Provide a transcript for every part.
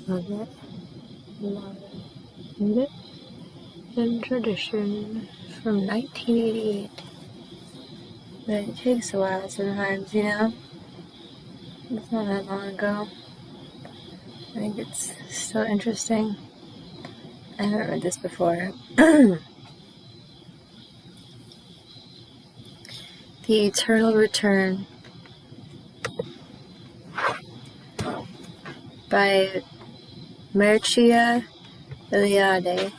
of it. Myth and tradition from 1988. But it takes a while sometimes, you know? It's not that long ago. I think it's still interesting. I haven't read this before. The Eternal Return by Mircea Eliade.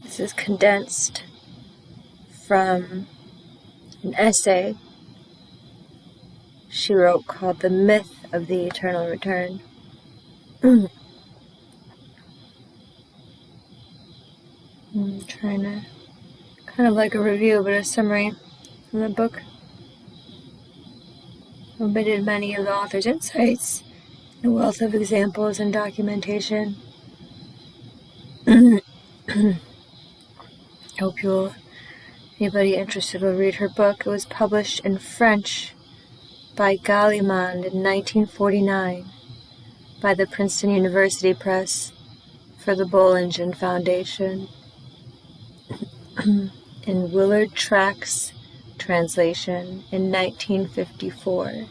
This is condensed from an essay she wrote called The Myth of the Eternal Return. I'm trying to, kind of like a review, but a summary from the book. Omitted many of the author's insights, a wealth of examples and documentation. Hope anybody interested will read her book. It was published in French by Gallimard in 1949 by the Princeton University Press for the Bollingen Foundation in Willard Track's translation in 1954.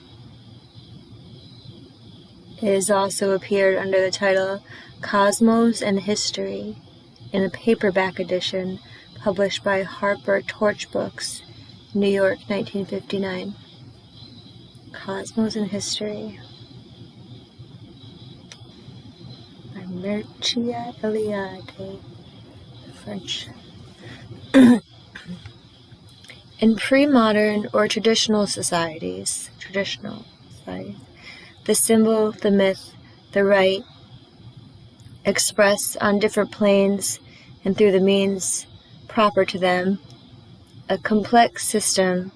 It has also appeared under the title Cosmos and History in a paperback edition published by Harper Torch Books, New York, 1959. Cosmos and History by Mircea Eliade, French. In pre-modern or traditional societies, the symbol, the myth, the rite, express on different planes and through the means proper to them, a complex system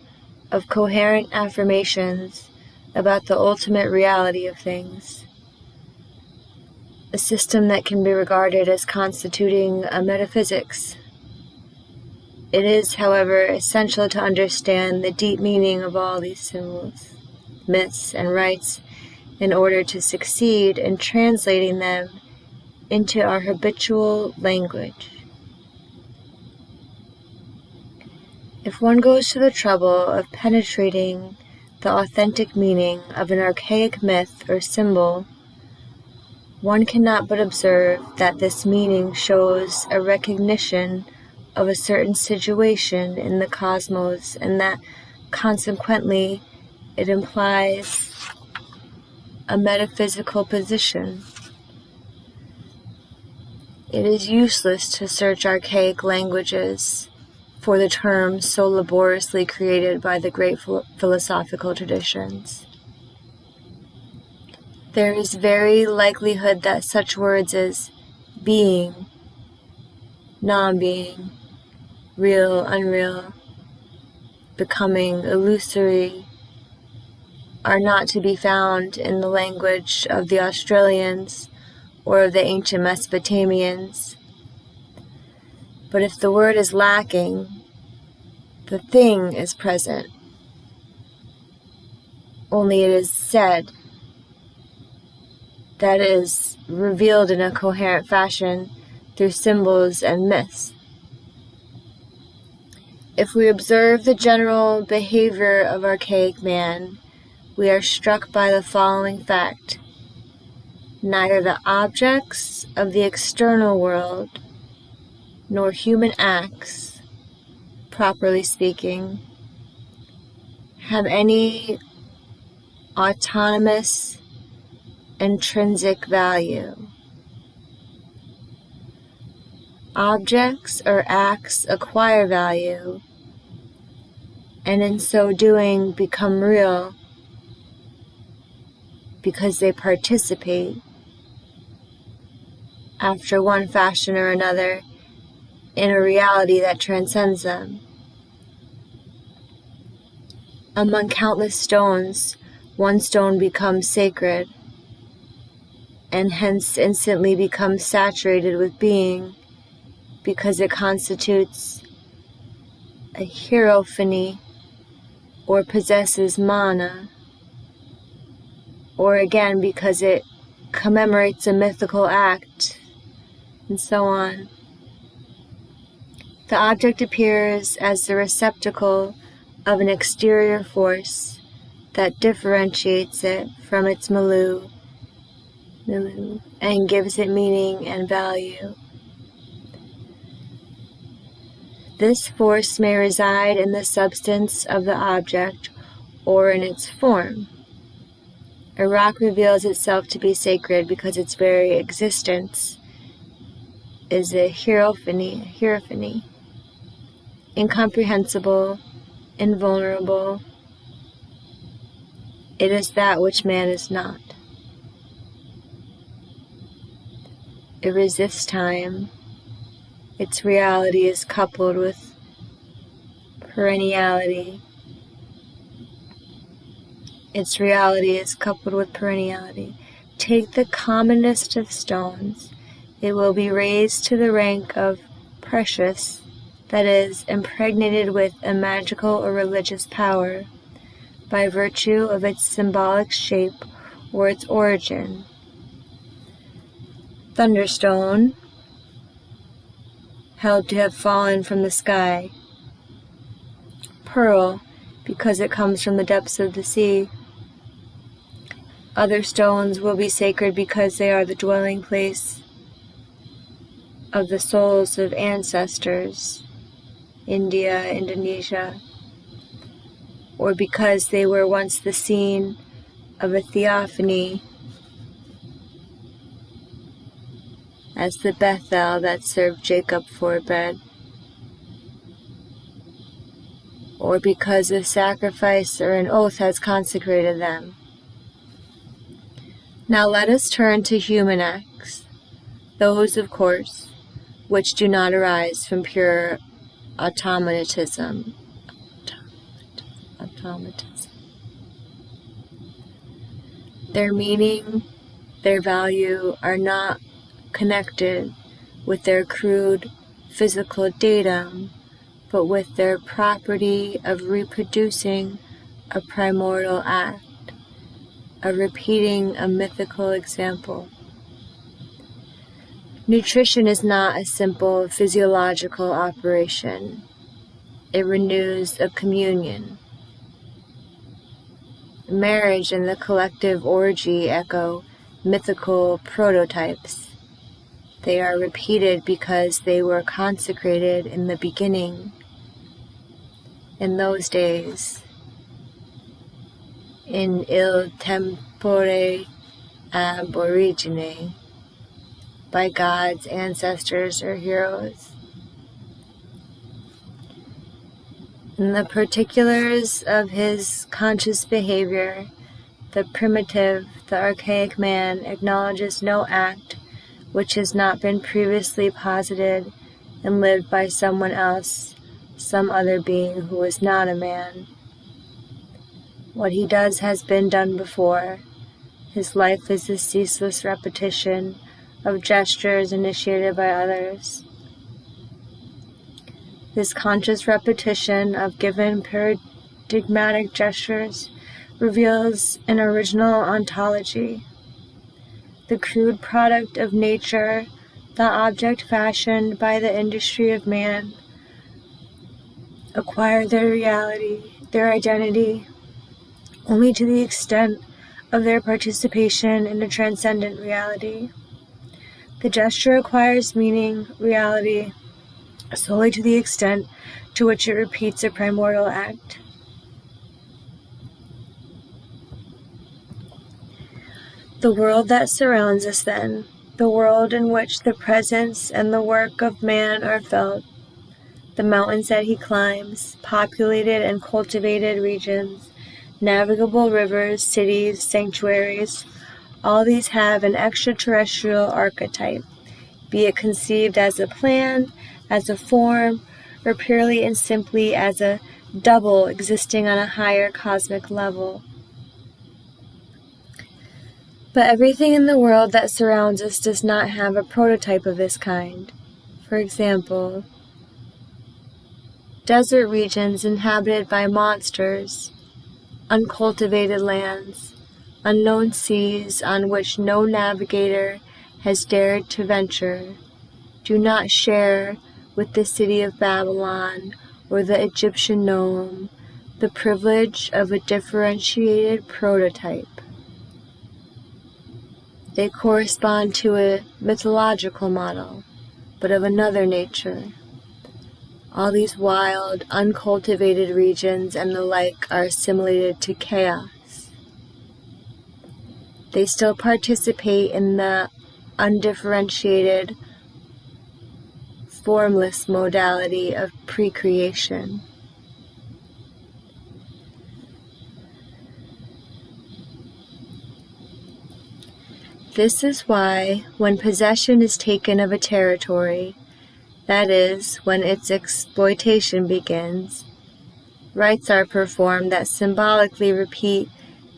of coherent affirmations about the ultimate reality of things. A system that can be regarded as constituting a metaphysics. It is, however, essential to understand the deep meaning of all these symbols, myths, and rites in order to succeed in translating them into our habitual language. If one goes to the trouble of penetrating the authentic meaning of an archaic myth or symbol, one cannot but observe that this meaning shows a recognition of a certain situation in the cosmos, and that consequently it implies a metaphysical position. It is useless to search archaic languages for the terms so laboriously created by the great philosophical traditions. There is very likelihood that such words as being, non-being, real, unreal, becoming, illusory, are not to be found in the language of the Australians or of the ancient Mesopotamians. But if the word is lacking, the thing is present. Only it is said, that is, revealed in a coherent fashion through symbols and myths. If we observe the general behavior of archaic man, we are struck by the following fact. Neither the objects of the external world nor human acts, properly speaking, have any autonomous intrinsic value. Objects or acts acquire value, and in so doing become real because they participate, after one fashion or another, in a reality that transcends them. Among countless stones, one stone becomes sacred, and hence instantly becomes saturated with being, because it constitutes a hierophany or possesses mana, or again because it commemorates a mythical act, and so on. The object appears as the receptacle of an exterior force that differentiates it from its milieu and gives it meaning and value. This force may reside in the substance of the object or in its form. A rock reveals itself to be sacred because its very existence is a hierophany, incomprehensible, invulnerable. It is that which man is not. It resists time. Its reality is coupled with perenniality. Its reality is coupled with perenniality. Take the commonest of stones. It will be raised to the rank of precious, that is, impregnated with a magical or religious power, by virtue of its symbolic shape or its origin. Thunderstone, held to have fallen from the sky. Pearl, because it comes from the depths of the sea. Other stones will be sacred because they are the dwelling place of the souls of ancestors, India, Indonesia, or because they were once the scene of a theophany, as the Bethel that served Jacob for bread, or because a sacrifice or an oath has consecrated them. Now let us turn to human acts, those, of course, which do not arise from pure automatism. Their meaning, their value are not connected with their crude physical datum, but with their property of reproducing a primordial act, of repeating a mythical example. Nutrition is not a simple physiological operation. It renews a communion. Marriage and the collective orgy echo mythical prototypes. They are repeated because they were consecrated in the beginning. In those days, in il tempore ab origine, by God's ancestors or heroes. In the particulars of his conscious behavior, the primitive, the archaic man acknowledges no act which has not been previously posited and lived by someone else, some other being who is not a man. What he does has been done before. His life is a ceaseless repetition of gestures initiated by others. This conscious repetition of given paradigmatic gestures reveals an original ontology. The crude product of nature, the object fashioned by the industry of man, acquire their reality, their identity, only to the extent of their participation in a transcendent reality. The gesture acquires meaning, reality, solely to the extent to which it repeats a primordial act. The world that surrounds us, then, the world in which the presence and the work of man are felt, the mountains that he climbs, populated and cultivated regions, navigable rivers, cities, sanctuaries, all these have an extraterrestrial archetype, be it conceived as a plan, as a form, or purely and simply as a double existing on a higher cosmic level. But everything in the world that surrounds us does not have a prototype of this kind. For example, desert regions inhabited by monsters, uncultivated lands, unknown seas on which no navigator has dared to venture, do not share with the city of Babylon or the Egyptian nome the privilege of a differentiated prototype. They correspond to a mythological model, but of another nature. All these wild, uncultivated regions and the like are assimilated to chaos. They still participate in the undifferentiated, formless modality of pre-creation. This is why, when possession is taken of a territory, that is, when its exploitation begins, rites are performed that symbolically repeat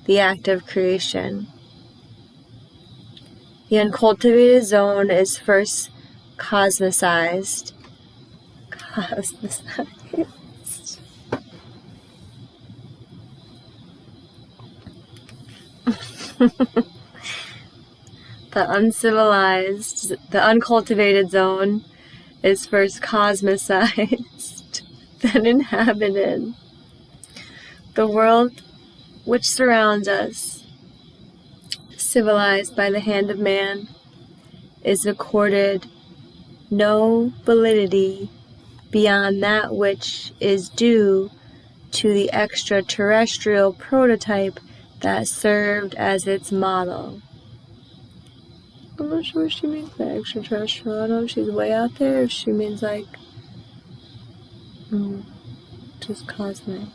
the act of creation. The uncultivated zone is first cosmicized. The uncultivated zone is first cosmicized, then inhabited. The world which surrounds us, civilized by the hand of man, is accorded no validity beyond that which is due to the extraterrestrial prototype that served as its model. I'm not sure what she means by extraterrestrial. I don't know if she's way out there, if she means like just cosmic,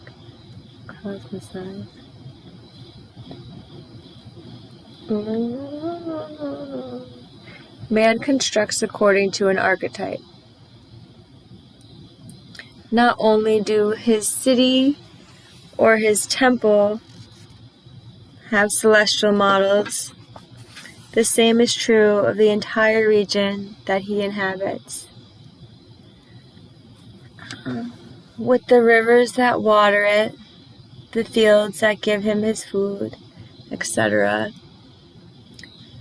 cosmicized. Man constructs according to an archetype. Not only do his city or his temple have celestial models, the same is true of the entire region that he inhabits. With the rivers that water it, the fields that give him his food, etc.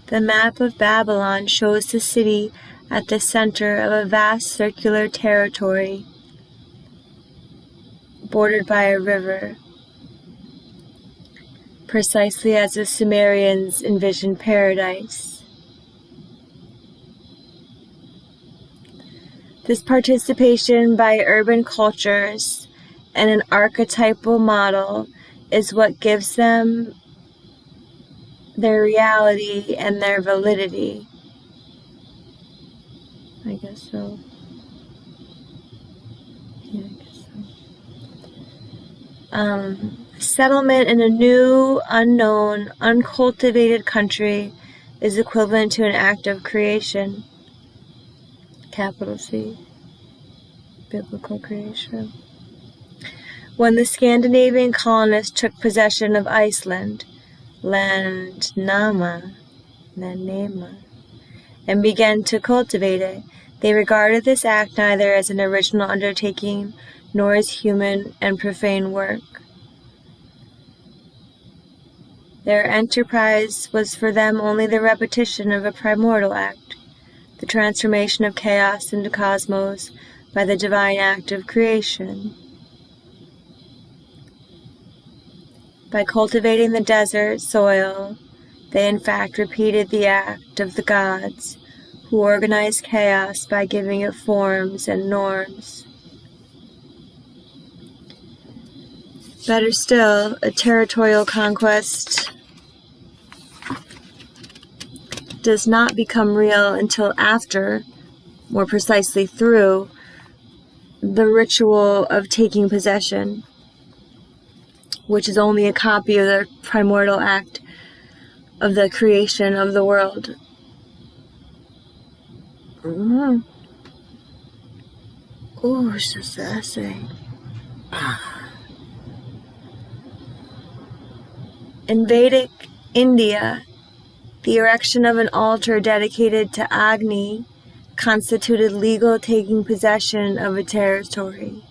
The map of Babylon shows the city at the center of a vast circular territory, bordered by a river, precisely as the Sumerians envisioned paradise. This participation by urban cultures in an archetypal model is what gives them their reality and their validity. I guess so. Yeah, I guess so. Settlement in a new, unknown, uncultivated country is equivalent to an act of creation. Capital C. Biblical creation. When the Scandinavian colonists took possession of Iceland, Landnama, and began to cultivate it, they regarded this act neither as an original undertaking nor as human and profane work. Their enterprise was for them only the repetition of a primordial act, the transformation of chaos into cosmos by the divine act of creation. By cultivating the desert soil, they in fact repeated the act of the gods, who organized chaos by giving it forms and norms. Better still, a territorial conquest does not become real until after, more precisely through, the ritual of taking possession, which is only a copy of the primordial act of the creation of the world. Oh, it's just the essay. In Vedic India, the erection of an altar dedicated to Agni constituted legal taking possession of a territory.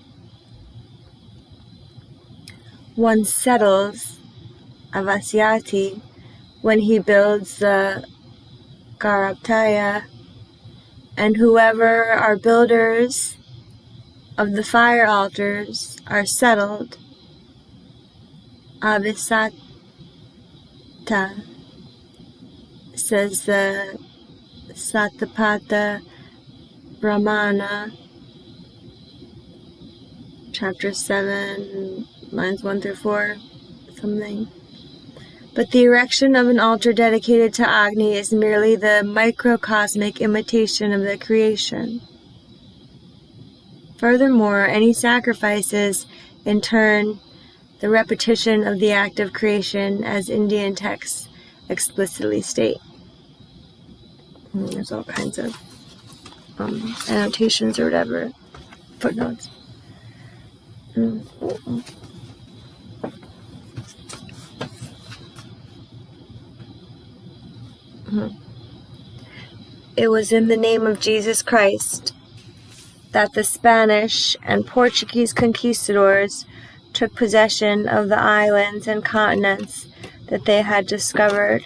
one settles, avasyati, when he builds the garaptaya, and whoever are builders of the fire altars are settled, avisata, says the Satapatha Brahmana, chapter 7, lines 1 through 4, something. But the erection of an altar dedicated to Agni is merely the microcosmic imitation of the creation. Furthermore, any sacrifices, in turn, the repetition of the act of creation, as Indian texts explicitly state. And there's all kinds of annotations or whatever, footnotes. It was in the name of Jesus Christ that the Spanish and Portuguese conquistadors took possession of the islands and continents that they had discovered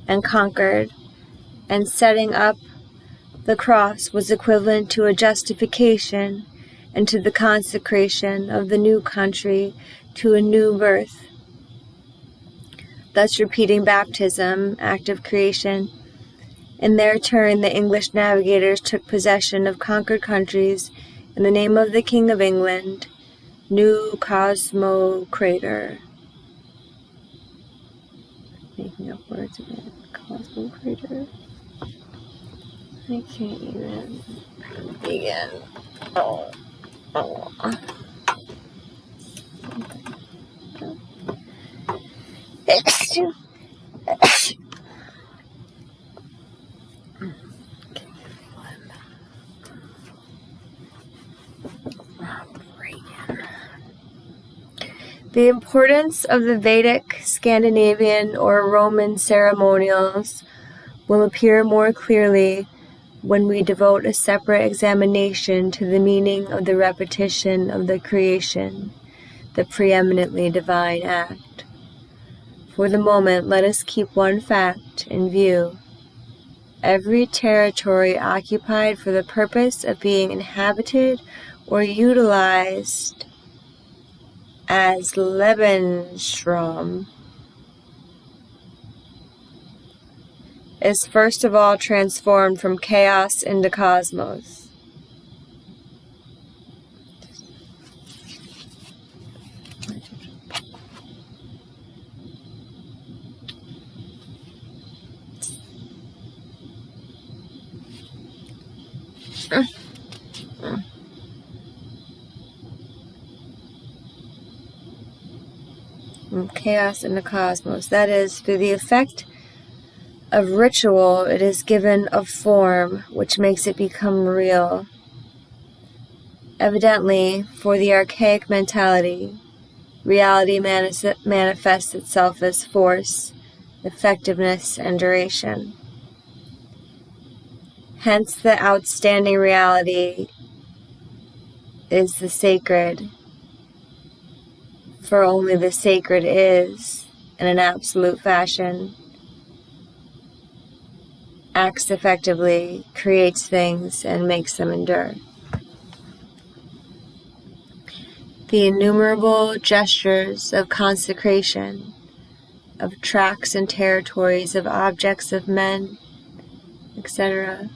and conquered, and setting up the cross was equivalent to a justification and to the consecration of the new country to a new birth. Thus repeating baptism, act of creation. In their turn, the English navigators took possession of conquered countries in the name of the King of England, New Cosmocrator. Making up words again. Cosmocrator. I can't even begin. Oh. The importance of the Vedic, Scandinavian, or Roman ceremonials will appear more clearly when we devote a separate examination to the meaning of the repetition of the creation, the preeminently divine act. For the moment, let us keep one fact in view. Every territory occupied for the purpose of being inhabited or utilized as Lebensraum is first of all transformed from chaos into cosmos. From chaos into cosmos. That is, through the effect of ritual, it is given a form which makes it become real. Evidently, for the archaic mentality, reality manifests itself as force, effectiveness, and duration. Hence, the outstanding reality is the sacred, for only the sacred is, in an absolute fashion, acts effectively, creates things, and makes them endure. The innumerable gestures of consecration, of tracts and territories, of objects, of men, etc.,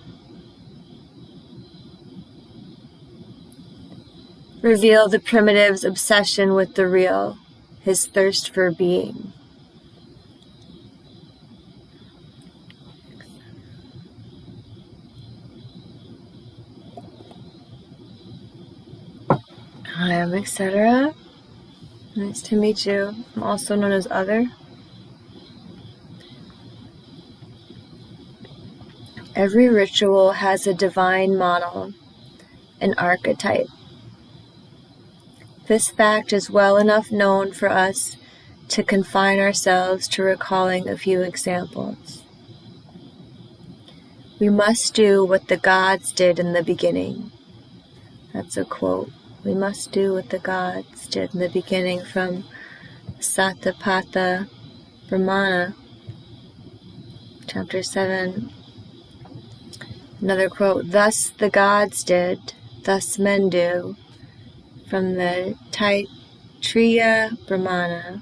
reveal the primitive's obsession with the real, his thirst for being. I am etc. Nice to meet you. I'm also known as Other. Every ritual has a divine model, an archetype. This fact is well enough known for us to confine ourselves to recalling a few examples. We must do what the gods did in the beginning. That's a quote We must do what the gods did in the beginning from Satapatha Brahmana, chapter 7. Another quote, "Thus the gods did, thus men do," from the Taittiriya Brahmana.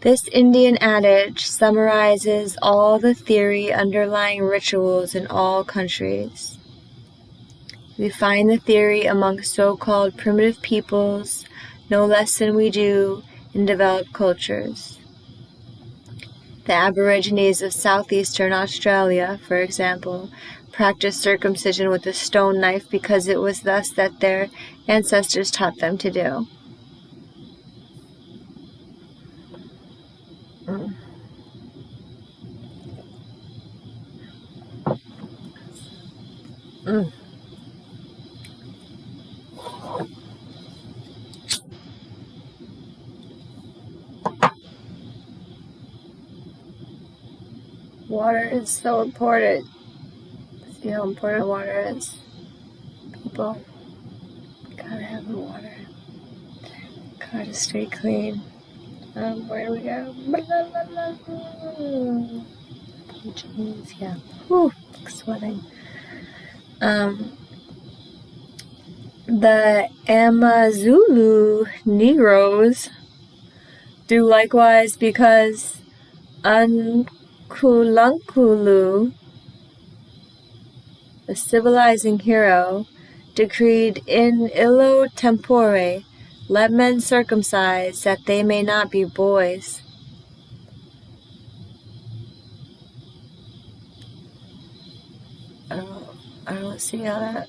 This Indian adage summarizes all the theory underlying rituals in all countries. We find the theory among so-called primitive peoples no less than we do in developed cultures. The Aborigines of southeastern Australia, for example, practiced circumcision with a stone knife because it was thus that their ancestors taught them to do. Water is so important. See how important water is. People gotta have the water. Gotta stay clean. Where do we go? Jeez, yeah. Whew, sweating. The Amazulu Negroes do likewise because Unkulunkulu, the civilizing hero, decreed in illo tempore, "Let men circumcise, that they may not be boys." I don't see how that...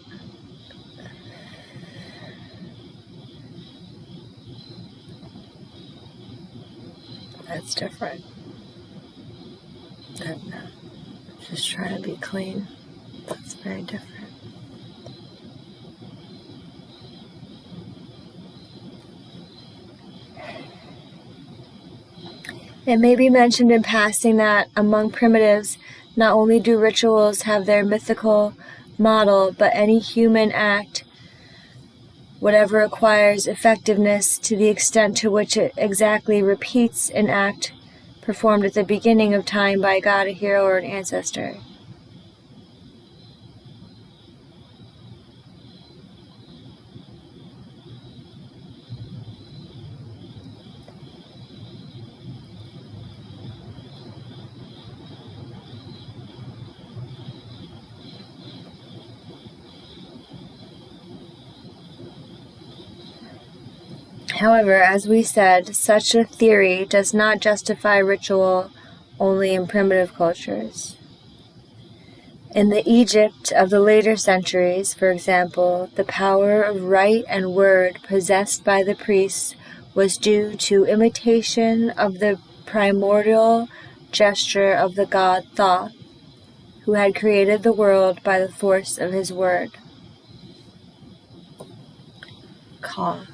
That's different. Just trying to be clean. That's very different. It may be mentioned in passing that among primitives, not only do rituals have their mythical model, but any human act, whatever acquires effectiveness to the extent to which it exactly repeats an act performed at the beginning of time by God, a hero, or an ancestor. However, as we said, such a theory does not justify ritual only in primitive cultures. In the Egypt of the later centuries, for example, the power of rite and word possessed by the priests was due to imitation of the primordial gesture of the god Thoth, who had created the world by the force of his word. Ka.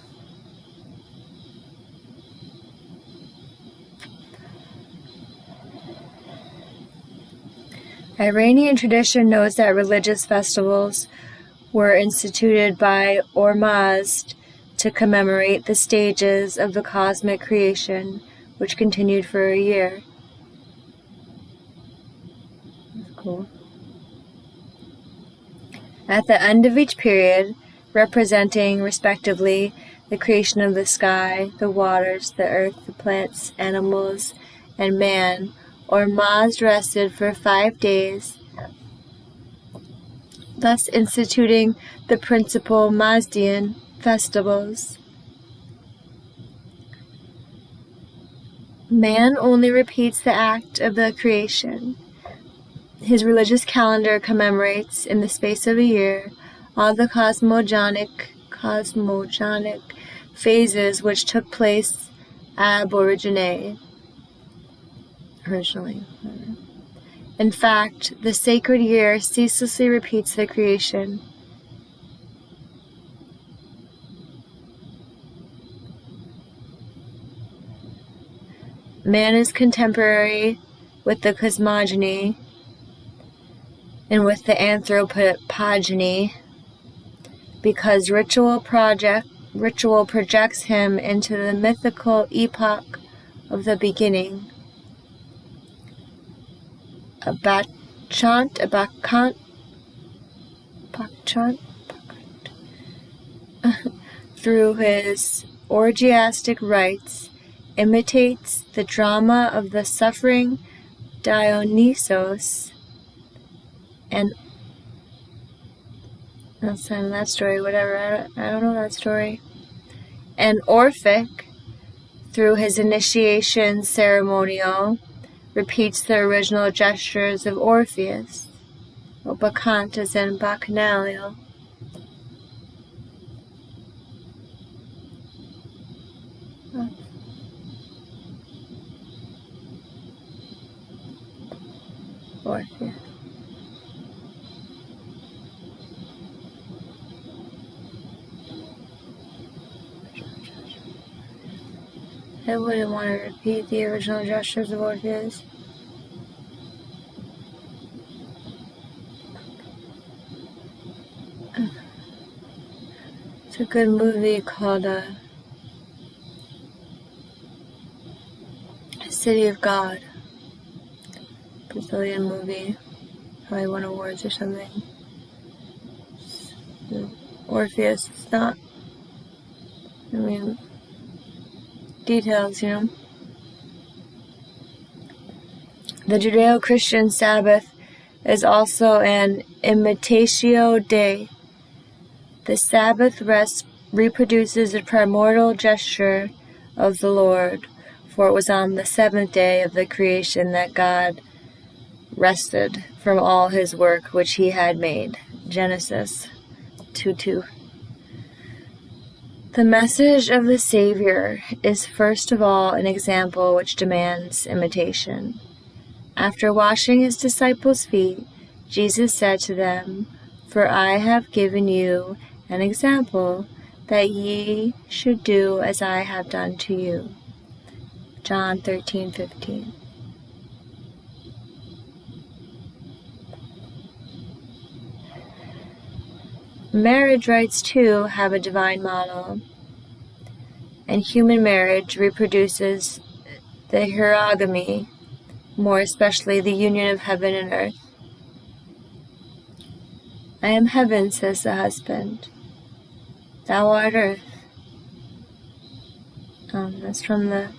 Iranian tradition knows that religious festivals were instituted by Ormazd to commemorate the stages of the cosmic creation, which continued for a year. That's cool. At the end of each period, representing, respectively, the creation of the sky, the waters, the earth, the plants, animals, and man, Ormazd rested for 5 days, thus instituting the principal Mazdian festivals. Man only repeats the act of the creation. His religious calendar commemorates, in the space of a year, all the cosmogonic phases which took place originally. In fact, the sacred year ceaselessly repeats the creation. Man is contemporary with the cosmogony and with the anthropogeny, because ritual projects him into the mythical epoch of the beginning. A bacchant through his orgiastic rites imitates the drama of the suffering Dionysos and that's the end of that story, whatever, I don't know that story. And Orphic, through his initiation ceremonial, repeats the original gestures of Orpheus. Well, bacchant is in bacchanalial. Orpheus. I wouldn't want to repeat the original gestures of Orpheus. It's a good movie called City of God. Brazilian movie. Probably won awards or something. Orpheus, it's not, I mean, details, you know. The Judeo-Christian Sabbath is also an imitatio Dei. The Sabbath rest reproduces the primordial gesture of the Lord, for it was on the seventh day of the creation that God rested from all his work which he had made. Genesis 2:2. The message of the Savior is first of all an example which demands imitation. After washing his disciples' feet, Jesus said to them, "For I have given you an example, that ye should do as I have done to you." John 13:15. Marriage rites, too, have a divine model, and human marriage reproduces the hierogamy, more especially the union of heaven and earth. "I am heaven," says the husband. "Thou art earth." That's from the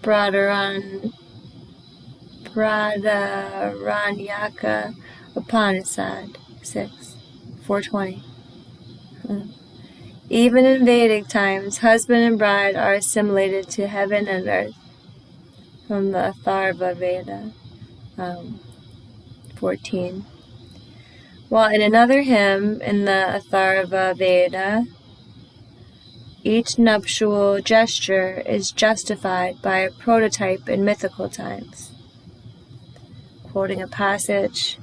Bradaranyaka Upanishad 6:420. Even in Vedic times, husband and bride are assimilated to heaven and earth. From the Atharva Veda 14. While in another hymn in the Atharva Veda, each nuptial gesture is justified by a prototype in mythical times. Quoting a passage,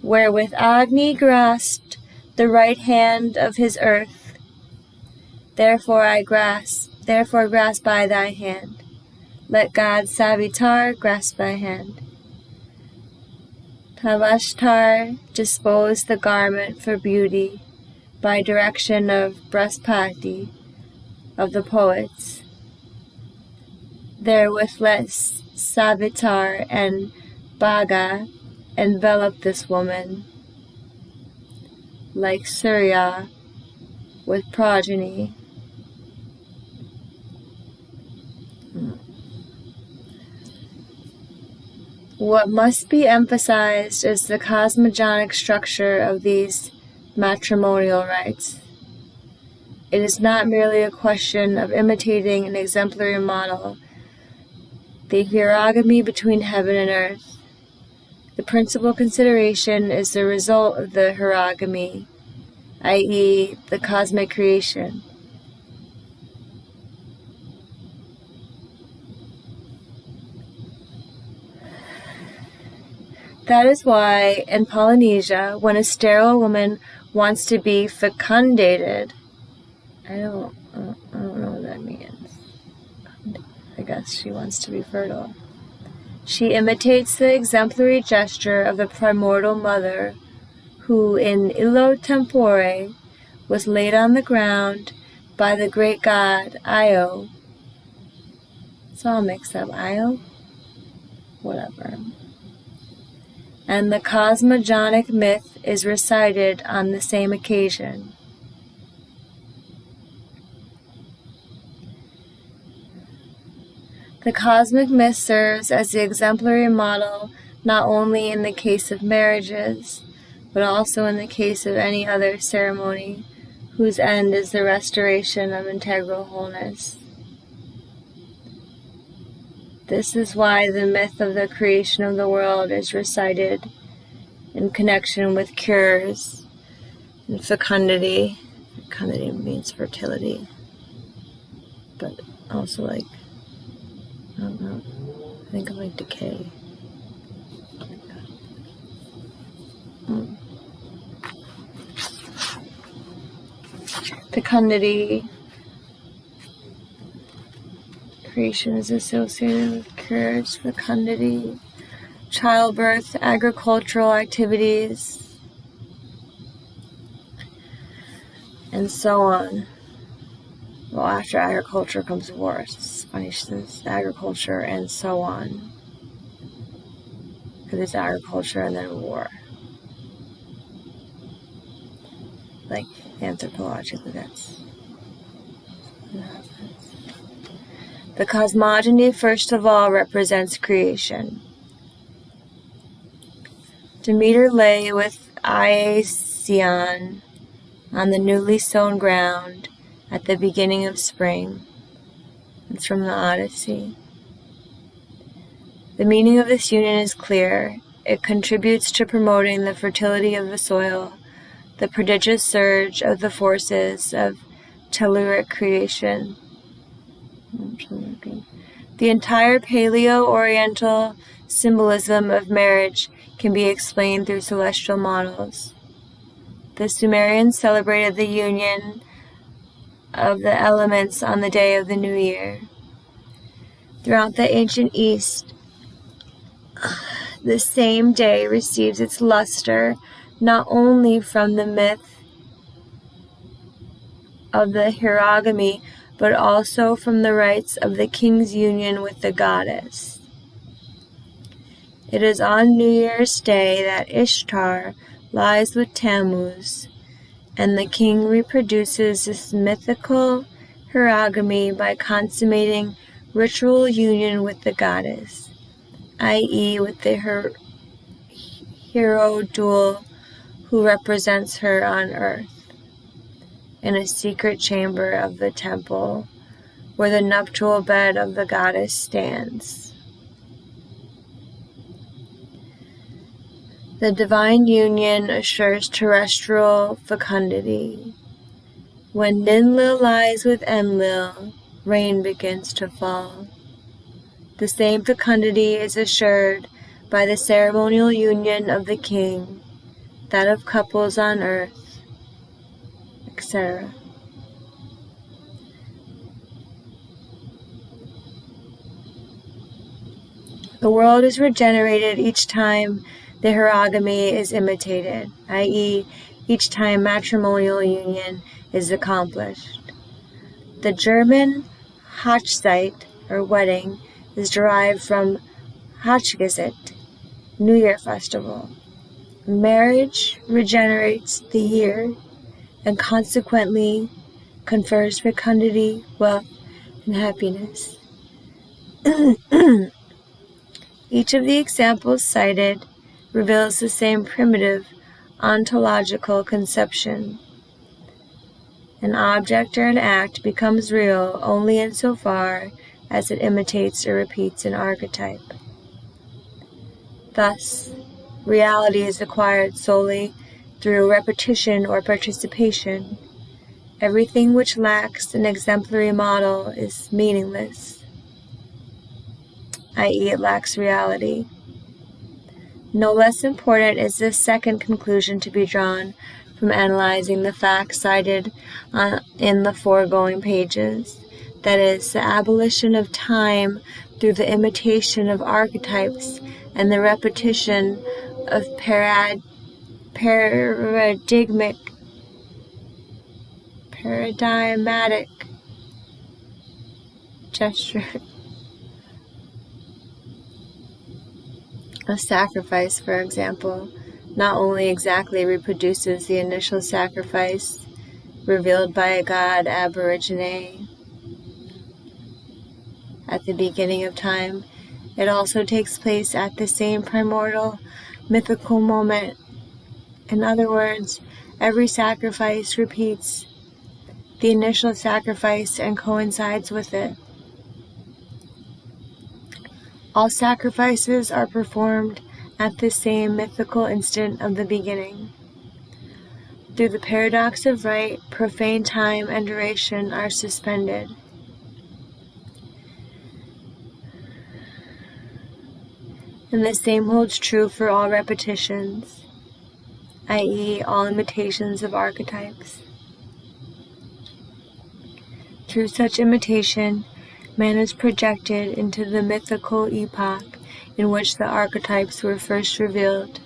"Wherewith Agni grasped the right hand of his earth, therefore grasp I thy hand. Let God Savitar grasp thy hand. Tavashtar disposed the garment for beauty by direction of Braspati of the poets. Therewith let Savitar and Bhaga envelop this woman, like Surya with progeny." What must be emphasized is the cosmogonic structure of these matrimonial rites. It is not merely a question of imitating an exemplary model, the hierogamy between heaven and earth. The principal consideration is the result of the hierogamy, i.e., the cosmic creation. That is why, in Polynesia, when a sterile woman wants to be fecundated, I don't know what that means. I guess she wants to be fertile. She imitates the exemplary gesture of the primordial mother, who in illo tempore was laid on the ground by the great god Io. It's all mixed up. Io? Whatever. And the cosmogonic myth is recited on the same occasion. The cosmic myth serves as the exemplary model not only in the case of marriages, but also in the case of any other ceremony whose end is the restoration of integral wholeness. This is why the myth of the creation of the world is recited in connection with cures and fecundity. Fecundity means fertility, but also I don't know, I think of decay. Fecundity. Creation is associated with cures, fecundity, childbirth, agricultural activities, and so on. Well, after agriculture comes war. It's funny, she says agriculture and so on. Because it's agriculture and then war. Like, anthropologically, that's what happens. The cosmogony, first of all, represents creation. Demeter lay with Iasion on the newly sown ground at the beginning of spring. It's from the Odyssey. The meaning of this union is clear. It contributes to promoting the fertility of the soil, the prodigious surge of the forces of telluric creation. The entire Paleo-Oriental symbolism of marriage can be explained through celestial models. The Sumerians celebrated the union of the elements on the day of the new year. Throughout the ancient East, the same day receives its luster not only from the myth of the hierogamy, but also from the rites of the king's union with the goddess. It is on New Year's Day that Ishtar lies with Tammuz, and the king reproduces this mythical hierogamy by consummating ritual union with the goddess, i.e. with the hierodule who represents her on earth, in a secret chamber of the temple where the nuptial bed of the goddess stands. The divine union assures terrestrial fecundity. When Ninlil lies with Enlil, rain begins to fall. The same fecundity is assured by the ceremonial union of the king, that of couples on earth, etc. The world is regenerated each time the hierogamy is imitated, i.e., each time matrimonial union is accomplished. The German Hochzeit, or wedding, is derived from Hochgezit, New Year festival. Marriage regenerates the year and consequently confers fecundity, wealth, and happiness. Each of the examples cited reveals the same primitive ontological conception. An object or an act becomes real only insofar as it imitates or repeats an archetype. Thus, reality is acquired solely through repetition or participation. Everything which lacks an exemplary model is meaningless, i.e., it lacks reality. No less important is this second conclusion to be drawn from analyzing the facts cited in the foregoing pages, that is, the abolition of time through the imitation of archetypes and the repetition of paradigmic paradigmatic gesture. A sacrifice, for example, not only exactly reproduces the initial sacrifice revealed by a god aborigine at the beginning of time, it also takes place at the same primordial mythical moment. In other words, every sacrifice repeats the initial sacrifice and coincides with it. All sacrifices are performed at the same mythical instant of the beginning. Through the paradox of right, profane time and duration are suspended. And the same holds true for all repetitions, i.e., all imitations of archetypes. Through such imitation, man is projected into the mythical epoch in which the archetypes were first revealed.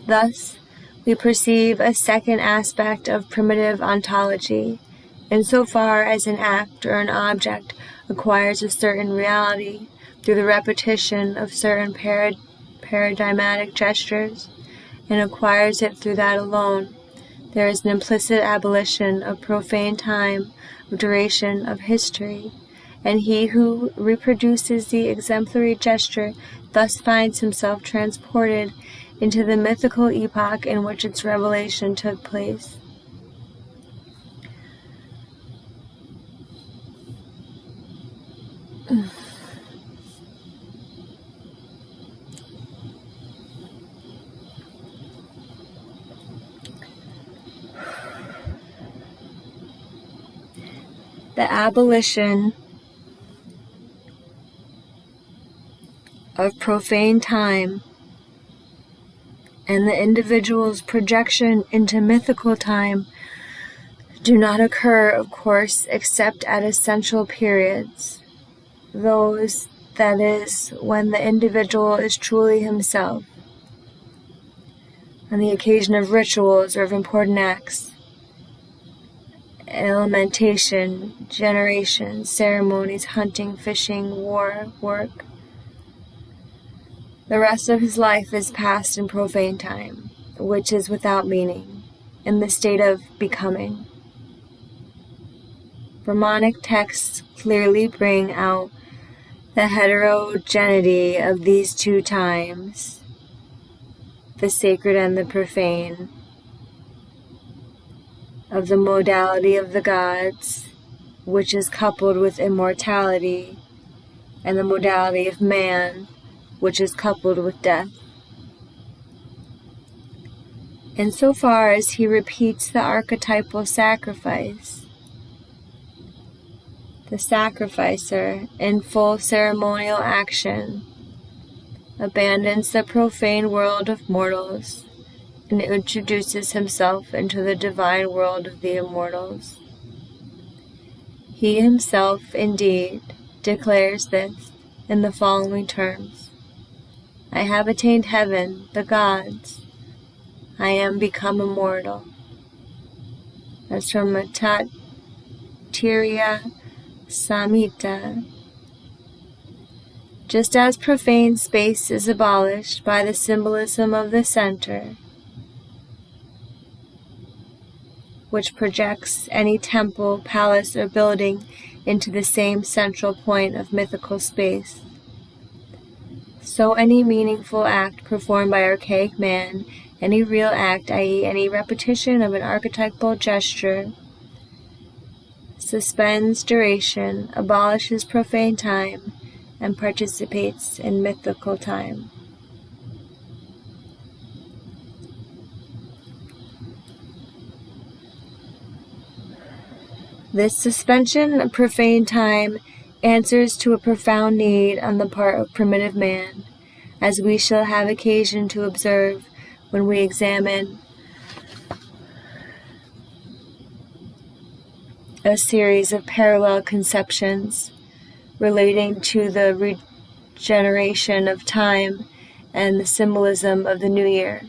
Thus, we perceive a second aspect of primitive ontology, insofar as an act or an object acquires a certain reality through the repetition of certain paradigmatic gestures, and acquires it through that alone. There is an implicit abolition of profane time, of duration, of history, and he who reproduces the exemplary gesture thus finds himself transported into the mythical epoch in which its revelation took place. The abolition of profane time and the individual's projection into mythical time do not occur, of course, except at essential periods, those, that is, when the individual is truly himself, on the occasion of rituals or of important acts, alimentation, generation, ceremonies, hunting, fishing, war, work. The rest of his life is passed in profane time, which is without meaning, in the state of becoming. Brahmanic texts clearly bring out the heterogeneity of these two times, the sacred and the profane, of the modality of the gods, which is coupled with immortality, and the modality of man, which is coupled with death. Insofar as he repeats the archetypal sacrifice, the sacrificer, in full ceremonial action, abandons the profane world of mortals and introduces himself into the divine world of the immortals. He himself, indeed, declares this in the following terms: I have attained heaven, the gods. I am become immortal. That's from Taittiriya Samhita. Just as profane space is abolished by the symbolism of the center, which projects any temple, palace, or building into the same central point of mythical space, so any meaningful act performed by archaic man, any real act, i.e., any repetition of an archetypal gesture, suspends duration, abolishes profane time, and participates in mythical time. This suspension of profane time answers to a profound need on the part of primitive man, as we shall have occasion to observe when we examine a series of parallel conceptions relating to the regeneration of time and the symbolism of the new year.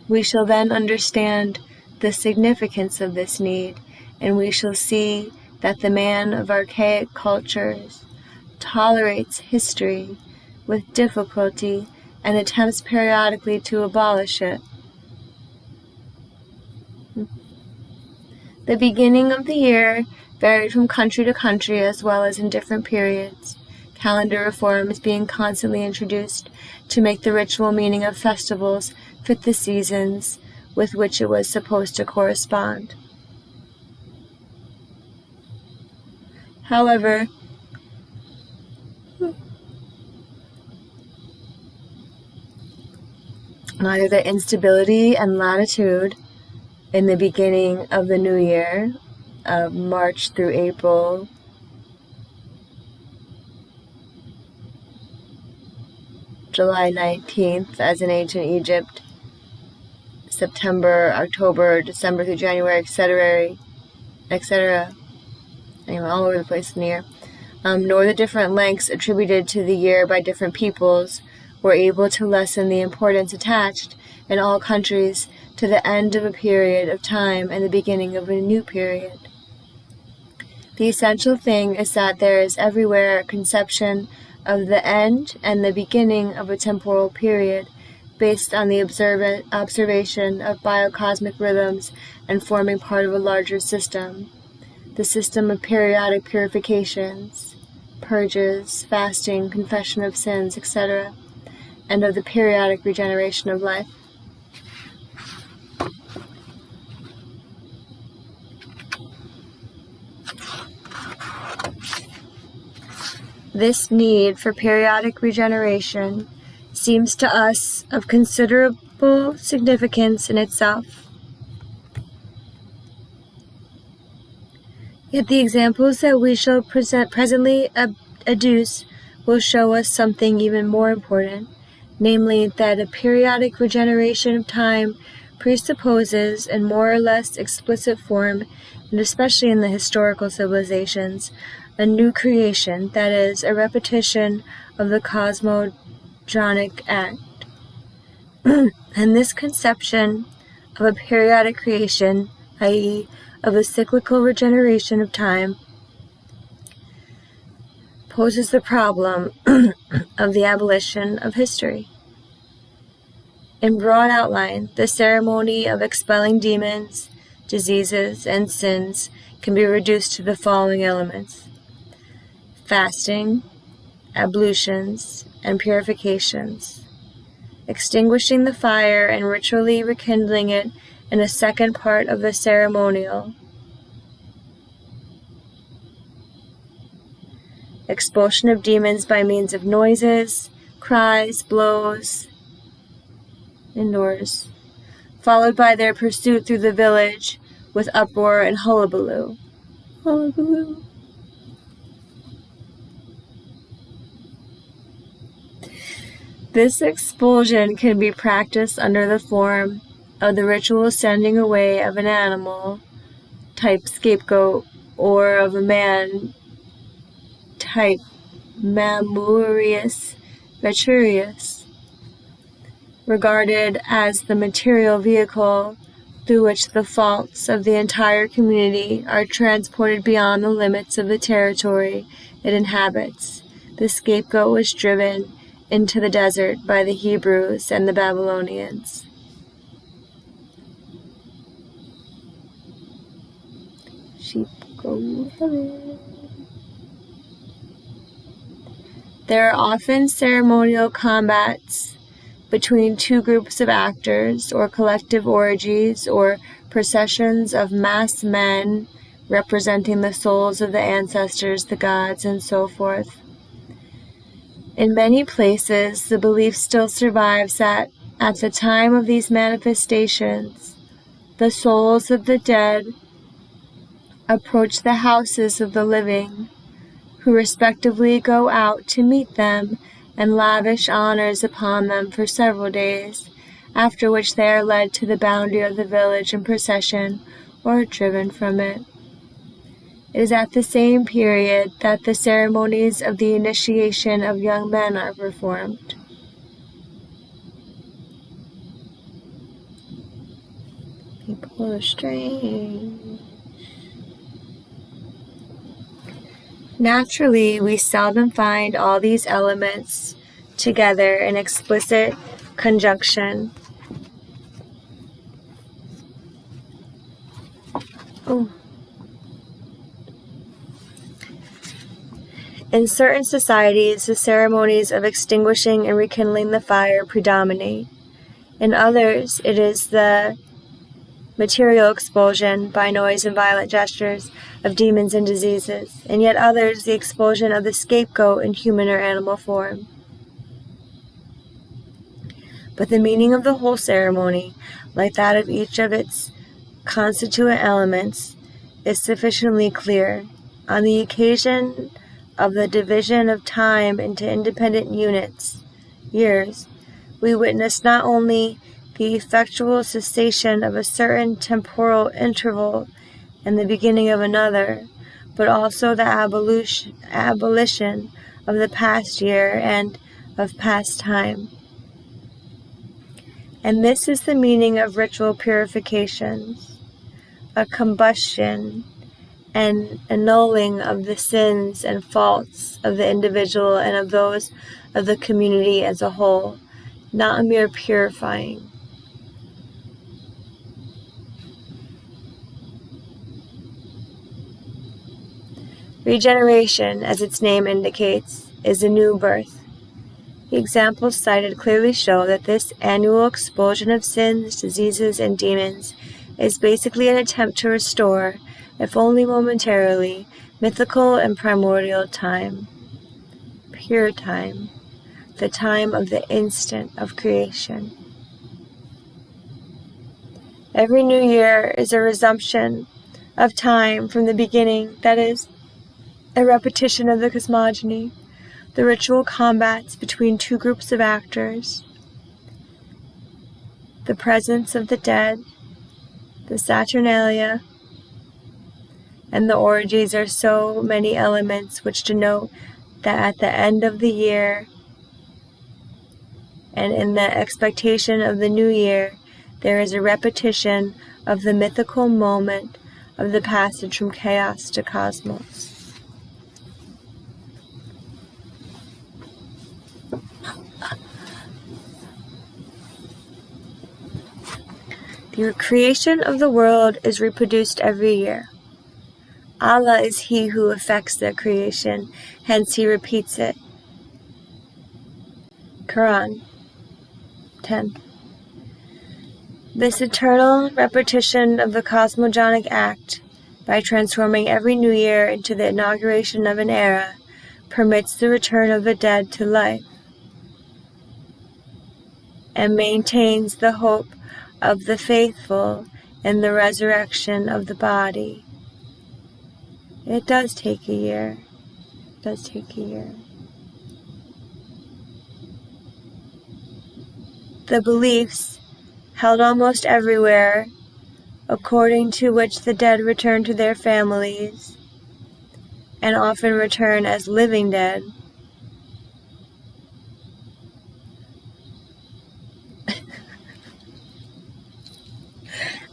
We shall then understand the significance of this need, and we shall see that the man of archaic cultures tolerates history with difficulty and attempts periodically to abolish it. The beginning of the year varied from country to country as well as in different periods, calendar reforms being constantly introduced to make the ritual meaning of festivals fit the seasons with which it was supposed to correspond. However, neither the instability and latitude in the beginning of the new year, of March through April, July 19th as in ancient Egypt, September, October, December through January, etc., anyway, all over the place in the year, nor the different lengths attributed to the year by different peoples were able to lessen the importance attached in all countries to the end of a period of time and the beginning of a new period. The essential thing is that there is everywhere a conception of the end and the beginning of a temporal period based on the observation of biocosmic rhythms and forming part of a larger system, the system of periodic purifications, purges, fasting, confession of sins, etc., and of the periodic regeneration of life. This need for periodic regeneration seems to us of considerable significance in itself. Yet the examples that we shall presently adduce will show us something even more important, namely that a periodic regeneration of time presupposes, in more or less explicit form, and especially in the historical civilizations, a new creation, that is, a repetition of the cosmogonic act. And this conception of a periodic creation, i.e., of a cyclical regeneration of time, poses the problem of the abolition of history. In broad outline, the ceremony of expelling demons, diseases, and sins can be reduced to the following elements: fasting, ablutions, and purifications, extinguishing the fire and ritually rekindling it in a second part of the ceremonial, expulsion of demons by means of noises, cries, blows, indoors, followed by their pursuit through the village with uproar and hullabaloo. Hullabaloo. This expulsion can be practiced under the form of the ritual sending away of an animal type scapegoat, or of a man type Mamurius Veturius, regarded as the material vehicle through which the faults of the entire community are transported beyond the limits of the territory it inhabits. The scapegoat was driven into the desert by the Hebrews and the Babylonians. Sheep go heaven. There are often ceremonial combats between two groups of actors, or collective orgies, or processions of mass men representing the souls of the ancestors, the gods, and so forth. In many places, the belief still survives that, at the time of these manifestations, the souls of the dead approach the houses of the living, who respectively go out to meet them and lavish honors upon them for several days, after which they are led to the boundary of the village in procession or driven from it. It is at the same period that the ceremonies of the initiation of young men are performed. People are strange. Naturally, we seldom find all these elements together in explicit conjunction. In certain societies, the ceremonies of extinguishing and rekindling the fire predominate. In others, it is the material expulsion by noise and violent gestures of demons and diseases, and yet others the expulsion of the scapegoat in human or animal form. But the meaning of the whole ceremony, like that of each of its constituent elements, is sufficiently clear. On the occasion of the division of time into independent units, years, we witness not only the effectual cessation of a certain temporal interval and the beginning of another, but also the abolition of the past year and of past time. And this is the meaning of ritual purifications, a combustion and annulling of the sins and faults of the individual and of those of the community as a whole, not a mere purifying. Regeneration, as its name indicates, is a new birth. The examples cited clearly show that this annual expulsion of sins, diseases, and demons is basically an attempt to restore, if only momentarily, mythical and primordial time, pure time, the time of the instant of creation. Every new year is a resumption of time from the beginning, that is, a repetition of the cosmogony, the ritual combats between two groups of actors, the presence of the dead, the Saturnalia, and the orgies are so many elements which denote that at the end of the year and in the expectation of the new year, there is a repetition of the mythical moment of the passage from chaos to cosmos. The creation of the world is reproduced every year. Allah is He who effects the creation, hence He repeats it. Quran 10. This eternal repetition of the cosmogonic act, by transforming every new year into the inauguration of an era, permits the return of the dead to life, and maintains the hope of the faithful in the resurrection of the body. It does take a year. It does take a year. The beliefs held almost everywhere, according to which the dead return to their families, and often return as living dead,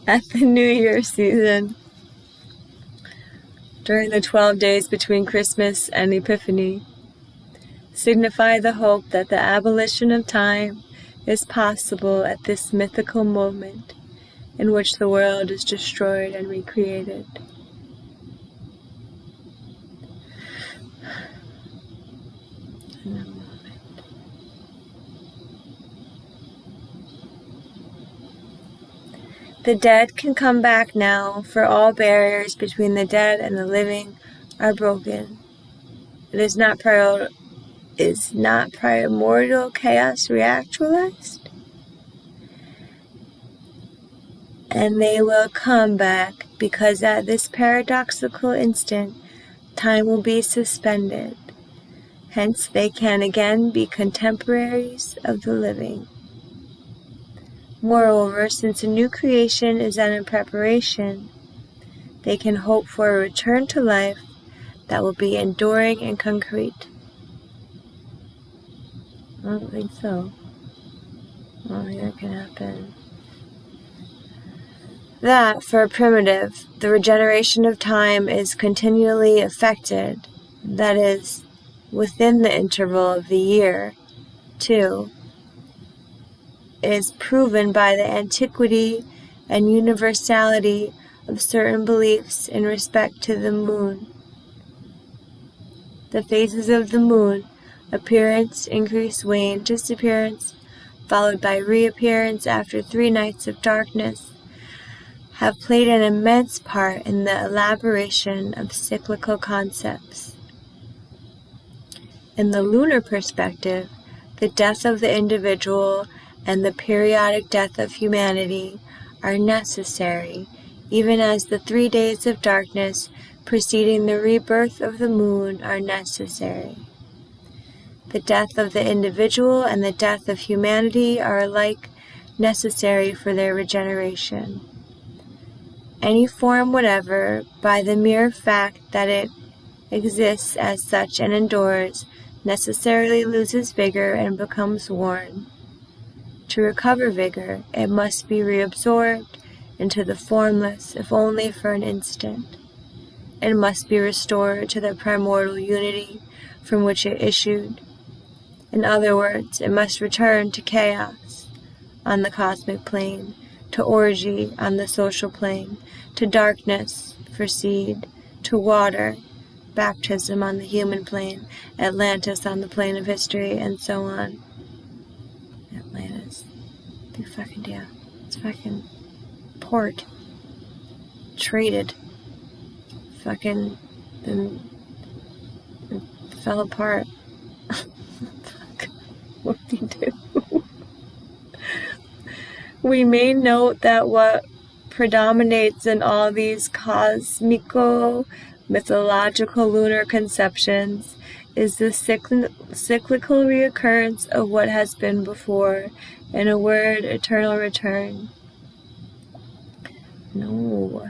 at the New Year season, during the 12 days between Christmas and Epiphany, signify the hope that the abolition of time is possible at this mythical moment in which the world is destroyed and recreated. The dead can come back now, for all barriers between the dead and the living are broken. It is not primordial chaos reactualized? And they will come back, because at this paradoxical instant, time will be suspended. Hence they can again be contemporaries of the living. Moreover, since a new creation is then in preparation, they can hope for a return to life that will be enduring and concrete. I don't think so. I don't think that can happen. That, for a primitive, the regeneration of time is continually affected, that is, within the interval of the year, too, is proven by the antiquity and universality of certain beliefs in respect to the moon. The phases of the moon, appearance, increase, wane, disappearance, followed by reappearance after 3 nights of darkness, have played an immense part in the elaboration of cyclical concepts. In the lunar perspective, the death of the individual and the periodic death of humanity are necessary, even as the 3 days of darkness preceding the rebirth of the moon are necessary. The death of the individual and the death of humanity are alike necessary for their regeneration. Any form whatever, by the mere fact that it exists as such and endures, necessarily loses vigor and becomes worn. To recover vigor, it must be reabsorbed into the formless, if only for an instant. It must be restored to the primordial unity from which it issued. In other words, it must return to chaos on the cosmic plane, to orgy on the social plane, to darkness for seed, to water, baptism on the human plane, Atlantis on the plane of history, and so on. Atlantis. Big fucking deal. It's fucking port. Traded. Fucking then fell apart. Fuck. What do you do? We may note that what predominates in all these cosmico mythological lunar conceptions is the cyclical reoccurrence of what has been before, in a word, eternal return. No.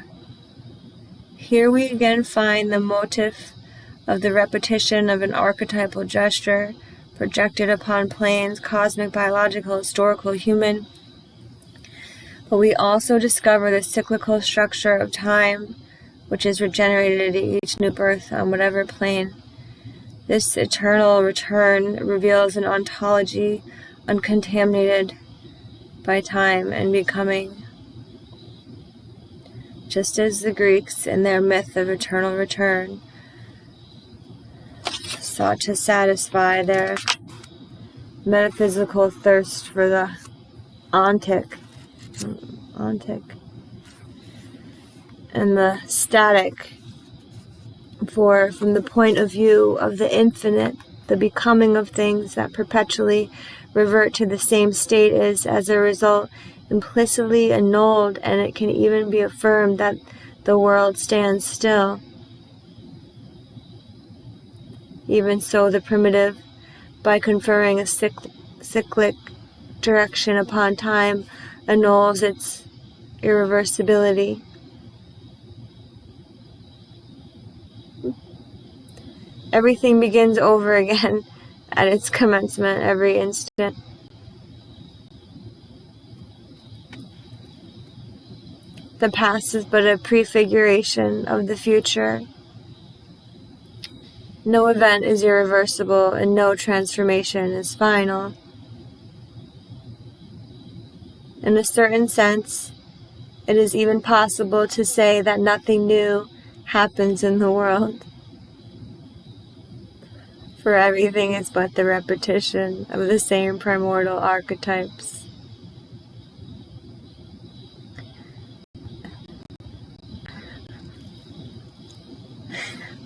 Here we again find the motif of the repetition of an archetypal gesture projected upon planes, cosmic, biological, historical, human. But we also discover the cyclical structure of time, which is regenerated at each new birth on whatever plane. This eternal return reveals an ontology uncontaminated by time and becoming, just as the Greeks in their myth of eternal return sought to satisfy their metaphysical thirst for the ontic and the static, for from the point of view of the infinite, the becoming of things that perpetually revert to the same state is, as a result, implicitly annulled, and it can even be affirmed that the world stands still. Even so, the primitive, by conferring a cyclic direction upon time, annuls its irreversibility. Everything begins over again at its commencement every instant. The past is but a prefiguration of the future. No event is irreversible, and no transformation is final. In a certain sense, it is even possible to say that nothing new happens in the world, for everything is but the repetition of the same primordial archetypes.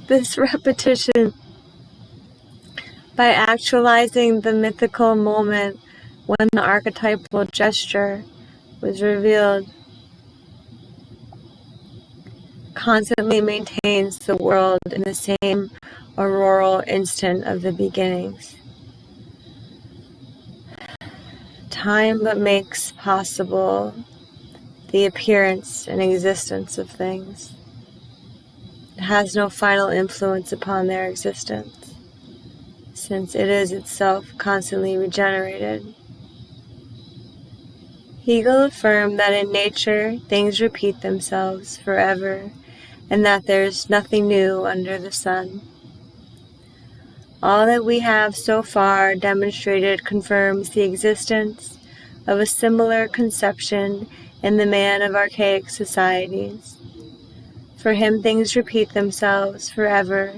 This repetition, by actualizing the mythical moment when the archetypal gesture was revealed, constantly maintains the world in the same auroral instant of the beginnings. Time but makes possible the appearance and existence of things. has no final influence upon their existence, since it is itself constantly regenerated. Hegel affirmed that in nature things repeat themselves forever, and that there is nothing new under the sun. All that we have so far demonstrated confirms the existence of a similar conception in the man of archaic societies. For him things repeat themselves forever,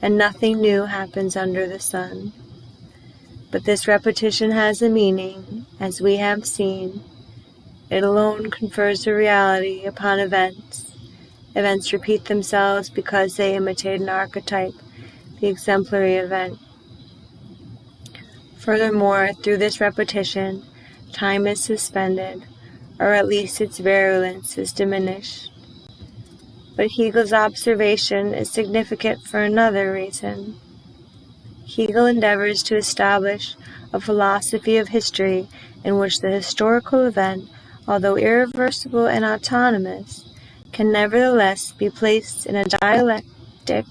and nothing new happens under the sun. But this repetition has a meaning, as we have seen. It alone confers a reality upon events. Events repeat themselves because they imitate an archetype, the exemplary event. Furthermore, through this repetition, time is suspended, or at least its virulence is diminished. But Hegel's observation is significant for another reason. Hegel endeavors to establish a philosophy of history in which the historical event, although irreversible and autonomous, can nevertheless be placed in a dialectic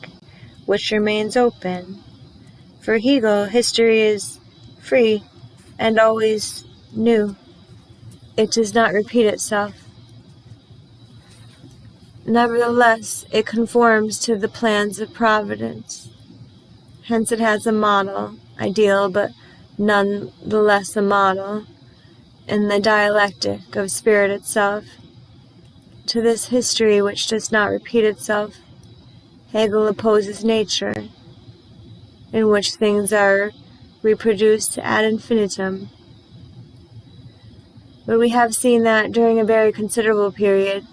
which remains open. For Hegel, history is free and always new. It does not repeat itself. Nevertheless, it conforms to the plans of providence. Hence it has a model, ideal but nonetheless a model, in the dialectic of spirit itself. To this history which does not repeat itself, Hegel opposes nature, in which things are reproduced ad infinitum. But we have seen that during a very considerable period,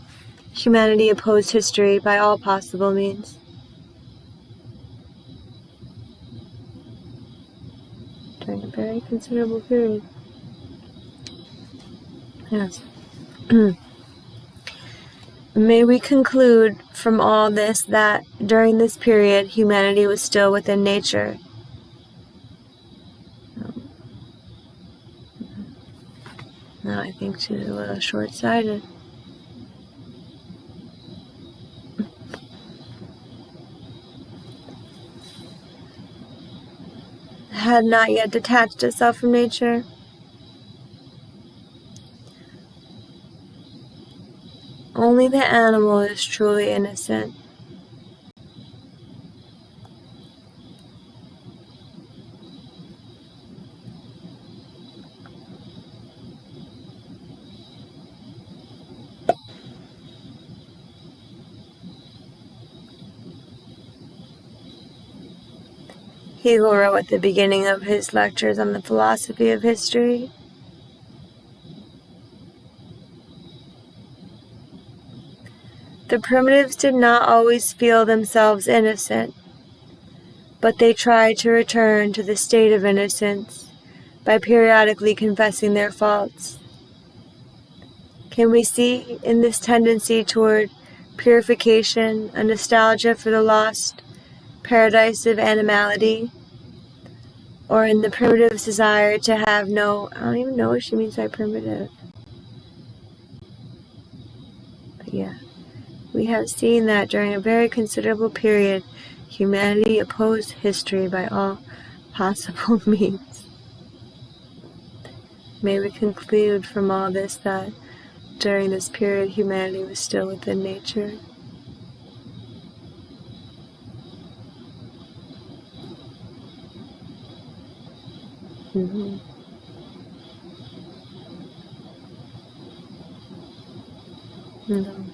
humanity opposed history by all possible means. During a very considerable period. Yes. May we conclude from all this that during this period humanity was still within nature. No, I think she's a little short-sighted. Had not yet detached itself from nature. Only the animal is truly innocent. Hegel wrote at the beginning of his lectures on the philosophy of history, the primitives did not always feel themselves innocent, but they tried to return to the state of innocence by periodically confessing their faults. Can we see in this tendency toward purification a nostalgia for the lost paradise of animality, or in the primitive's desire to have no, I don't even know what she means by primitive. But yeah, we have seen that during a very considerable period, humanity opposed history by all possible means. May we conclude from all this that during this period humanity was still within nature. Mm-hmm. No.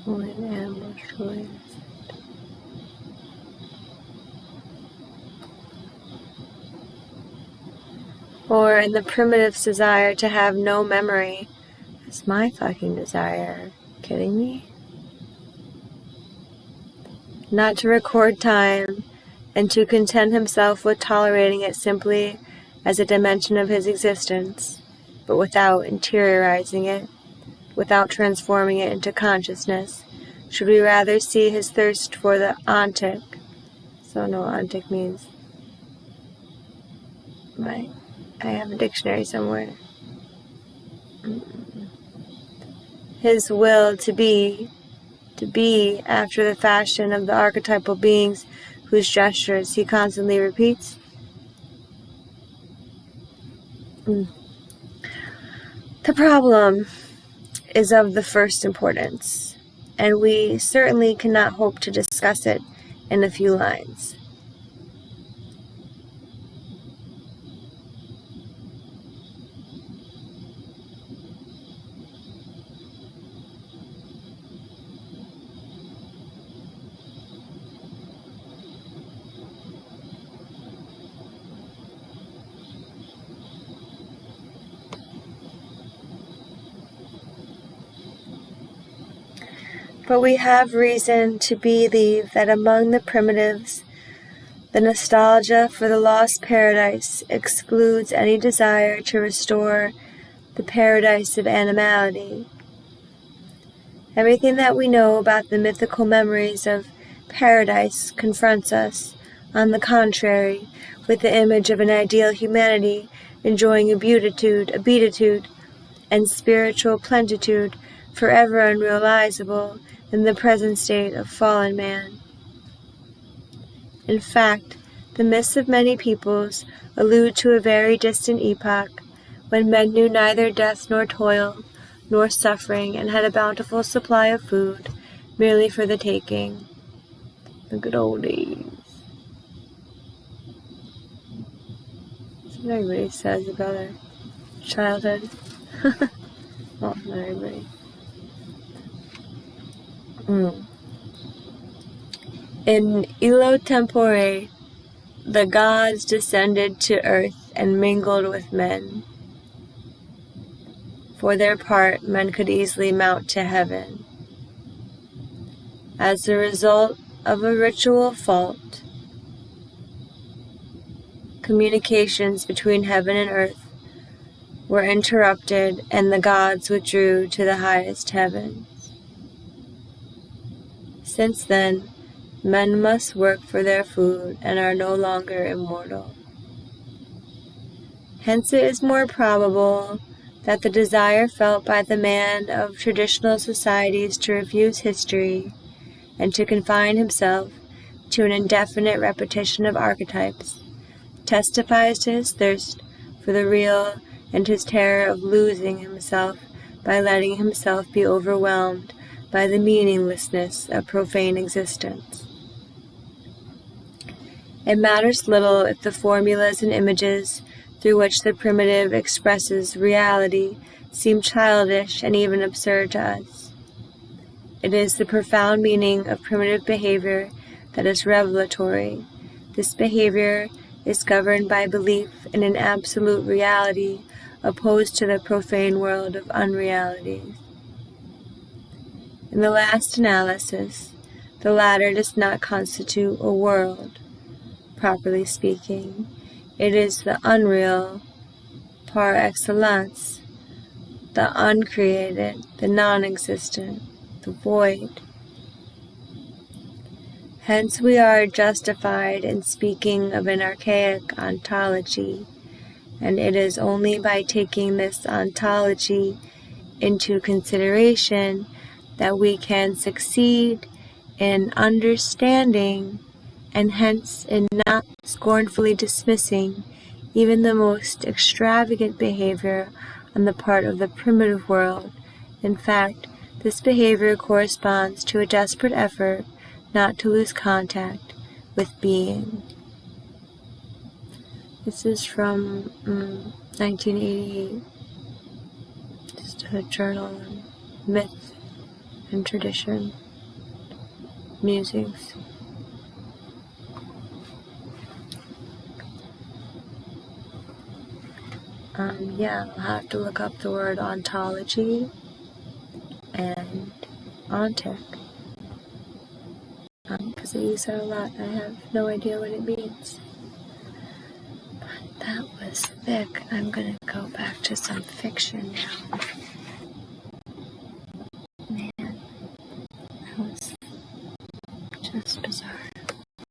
Only the animal is truly innocent. Or in the primitive's desire to have no memory. That's my fucking desire. Kidding me? Not to record time, and to content himself with tolerating it simply as a dimension of his existence, but without interiorizing it, without transforming it into consciousness. Should we rather see his thirst for the ontic? So I know what ontic means. Right. I have a dictionary somewhere. His will to be to be after the fashion of the archetypal beings whose gestures he constantly repeats? The problem is of the first importance, and we certainly cannot hope to discuss it in a few lines. But we have reason to believe that among the primitives, the nostalgia for the lost paradise excludes any desire to restore the paradise of animality. Everything that we know about the mythical memories of paradise confronts us, on the contrary, with the image of an ideal humanity enjoying a beatitude, and spiritual plenitude forever unrealizable in the present state of fallen man. In fact, the myths of many peoples allude to a very distant epoch, when men knew neither death nor toil, nor suffering, and had a bountiful supply of food, merely for the taking. The good old days. That's what everybody says about their childhood. Well, not everybody. In illo tempore, the gods descended to earth and mingled with men. For their part, men could easily mount to heaven. As a result of a ritual fault, communications between heaven and earth were interrupted, and the gods withdrew to the highest heavens. Since then, men must work for their food and are no longer immortal. Hence it is more probable that the desire felt by the man of traditional societies to refuse history and to confine himself to an indefinite repetition of archetypes testifies to his thirst for the real and his terror of losing himself by letting himself be overwhelmed by the meaninglessness of profane existence. It matters little if the formulas and images through which the primitive expresses reality seem childish and even absurd to us. It is the profound meaning of primitive behavior that is revelatory. This behavior is governed by belief in an absolute reality opposed to the profane world of unrealities. In the last analysis, the latter does not constitute a world, properly speaking. It is the unreal par excellence, the uncreated, the non-existent, the void. Hence we are justified in speaking of an archaic ontology, and it is only by taking this ontology into consideration that we can succeed in understanding, and hence in not scornfully dismissing even the most extravagant behavior on the part of the primitive world. In fact, this behavior corresponds to a desperate effort not to lose contact with being. This is from 1988, just a journal on myth and tradition, musings. I'll have to look up the word ontology and ontic, because I use that a lot. I have no idea what it means. But that was thick. I'm going to go back to some fiction now.